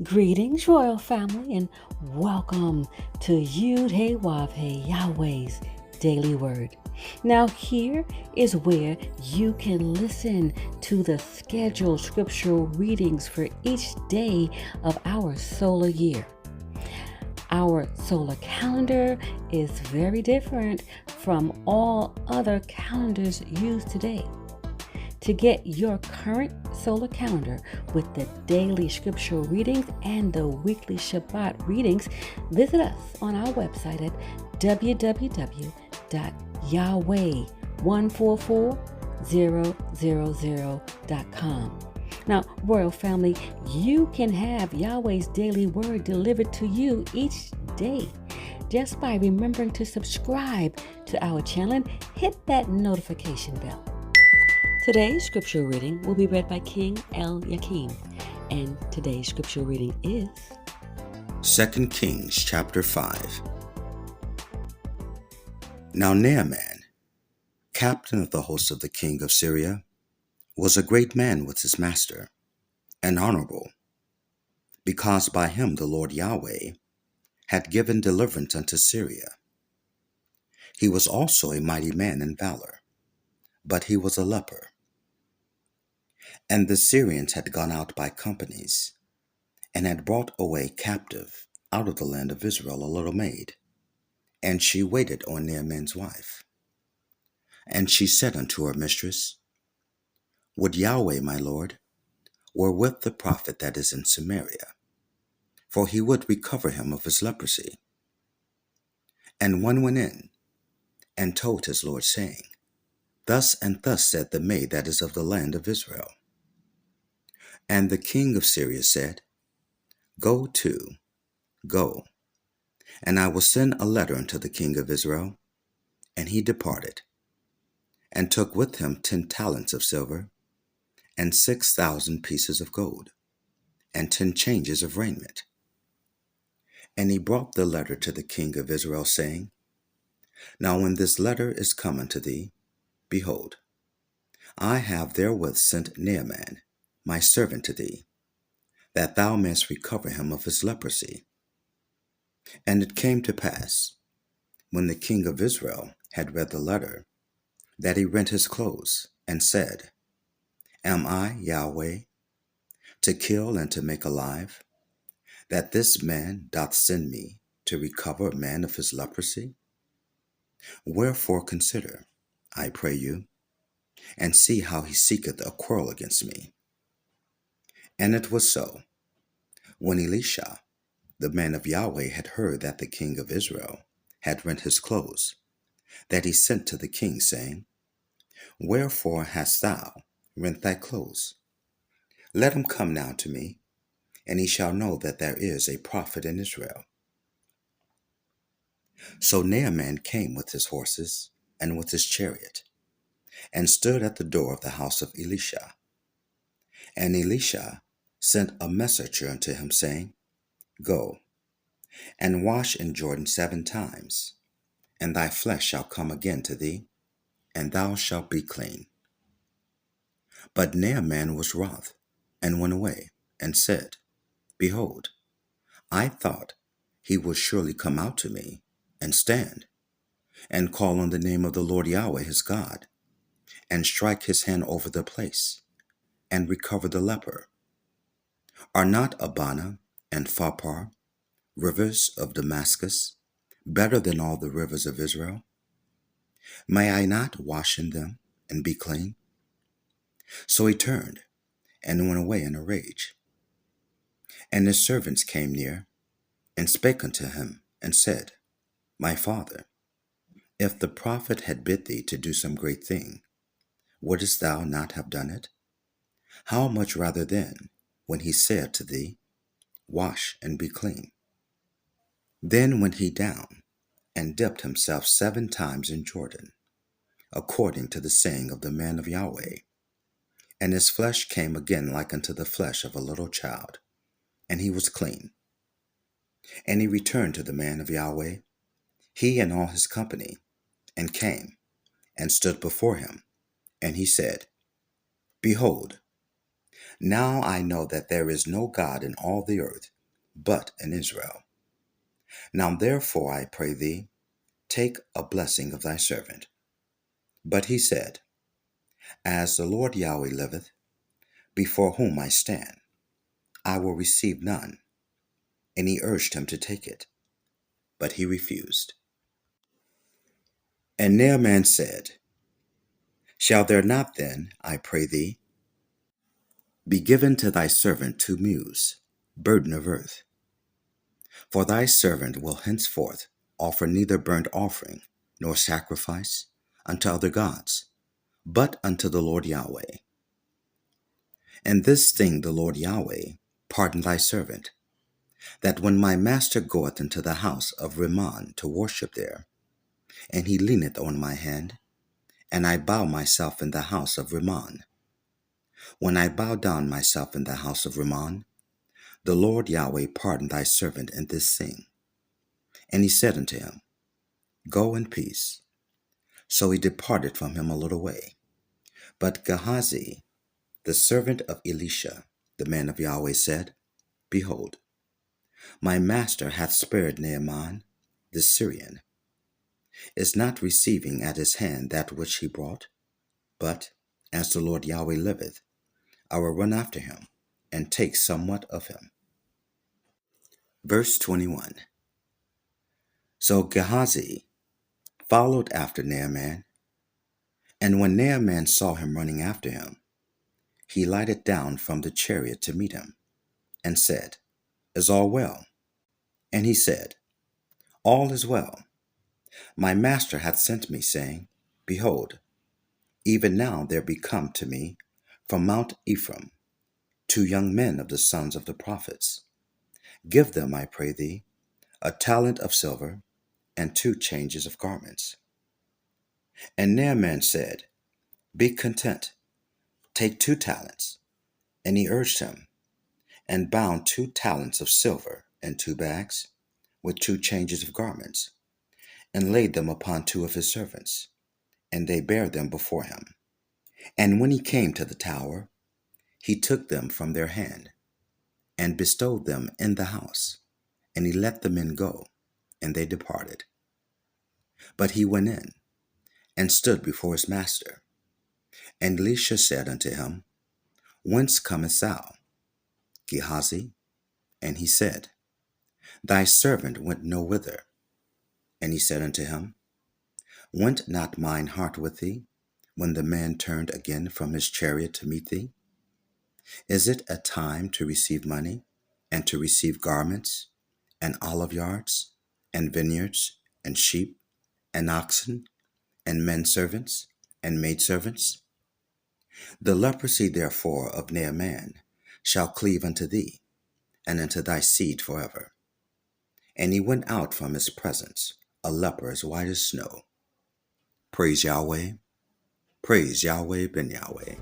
Greetings, royal family, and welcome to Yud Hey Wav Hey Yahweh's Daily Word. Now, here is where you can listen to the scheduled scriptural readings for each day of our solar year. Our solar calendar is very different from all other calendars used today. To get your current solar calendar with the daily scriptural readings and the weekly Shabbat readings, visit us on our website at www.yahweh144000.com. Now, Royal Family, you can have Yahweh's daily word delivered to you each day just by remembering to subscribe to our channel and hit that notification bell. Today's scripture reading will be read by King El-Yakim, and today's scripture reading is 2 Kings chapter 5. Now Naaman, captain of the host of the king of Syria, was a great man with his master, and honorable, because by him the Lord Yahweh had given deliverance unto Syria. He was also a mighty man in valor, but he was a leper. And the Syrians had gone out by companies, and had brought away captive out of the land of Israel a little maid, and she waited on Naaman's wife. And she said unto her mistress, Would Yahweh, my lord, were with the prophet that is in Samaria, for he would recover him of his leprosy. And one went in, and told his lord, saying, Thus and thus said the maid that is of the land of Israel. And the king of Syria said, Go to, go, and I will send a letter unto the king of Israel. And he departed, and took with him 10 talents of silver, and 6,000 pieces of gold, and 10 changes of raiment. And he brought the letter to the king of Israel, saying, Now when this letter is come unto thee, behold, I have therewith sent Naaman, my servant, to thee, that thou mayest recover him of his leprosy. And it came to pass, when the king of Israel had read the letter, that he rent his clothes, and said, Am I Yahweh, to kill and to make alive, that this man doth send me to recover a man of his leprosy? Wherefore consider, I pray you, and see how he seeketh a quarrel against me. And it was so, when Elisha, the man of Yahweh, had heard that the king of Israel had rent his clothes, that he sent to the king, saying, Wherefore hast thou rent thy clothes? Let him come now to me, and he shall know that there is a prophet in Israel. So Naaman came with his horses and with his chariot, and stood at the door of the house of Elisha. And Elisha sent a messenger unto him, saying, Go, and wash in Jordan 7 times, and thy flesh shall come again to thee, and thou shalt be clean. But Naaman was wroth, and went away, and said, Behold, I thought he would surely come out to me, and stand, and call on the name of the Lord Yahweh his God, and strike his hand over the place, and recover the leper. Are not Abana and Pharpar, rivers of Damascus, better than all the rivers of Israel? May I not wash in them, and be clean? So he turned, and went away in a rage. And his servants came near, and spake unto him, and said, My father, if the prophet had bid thee to do some great thing, wouldest thou not have done it? How much rather then, when he said to thee, Wash and be clean? Then went he down, and dipped himself 7 times in Jordan, according to the saying of the man of Yahweh. And his flesh came again like unto the flesh of a little child, and he was clean. And he returned to the man of Yahweh, he and all his company, and came, and stood before him. And he said, Behold, Now I know that there is no God in all the earth but in Israel. Now therefore I pray thee, take a blessing of thy servant. But he said, As the Lord Yahweh liveth, before whom I stand, I will receive none. And he urged him to take it, but he refused. And Naaman said, Shall there not then, I pray thee, be given to thy servant 2 mews, burden of earth? For thy servant will henceforth offer neither burnt offering nor sacrifice unto other gods, but unto the Lord Yahweh. And this thing the Lord Yahweh pardon thy servant, that when my master goeth into the house of Rimmon to worship there, and he leaneth on my hand, and I bow myself in the house of Rimmon. When I bow down myself in the house of Rimmon, the Lord Yahweh pardon thy servant in this thing. And he said unto him, Go in peace. So he departed from him a little way. But Gehazi, the servant of Elisha, the man of Yahweh, said, Behold, my master hath spared Naaman the Syrian, is not receiving at his hand that which he brought, but, as the Lord Yahweh liveth, I will run after him, and take somewhat of him. Verse 21. So Gehazi followed after Naaman, and when Naaman saw him running after him, he lighted down from the chariot to meet him, and said, Is all well? And he said, All is well. My master hath sent me, saying, Behold, even now there be come to me from Mount Ephraim 2 young men of the sons of the prophets. Give them, I pray thee, a talent of silver, and 2 changes of garments. And Naaman said, Be content, take 2 talents. And he urged him, and bound 2 talents of silver in 2 bags, with 2 changes of garments, and laid them upon 2 of his servants, and they bare them before him. And when he came to the tower, he took them from their hand, and bestowed them in the house, and he let the men go, and they departed. But he went in, and stood before his master. And Elisha said unto him, Whence comest thou, Gehazi? And he said, Thy servant went no whither. And he said unto him, Went not mine heart with thee, when the man turned again from his chariot to meet thee? Is it a time to receive money, and to receive garments, and olive yards, and vineyards, and sheep, and oxen, and men servants, and maidservants? The leprosy therefore of Naaman shall cleave unto thee, and unto thy seed forever. And he went out from his presence, a leper as white as snow. Praise Yahweh, praise Yahweh ben Yahweh.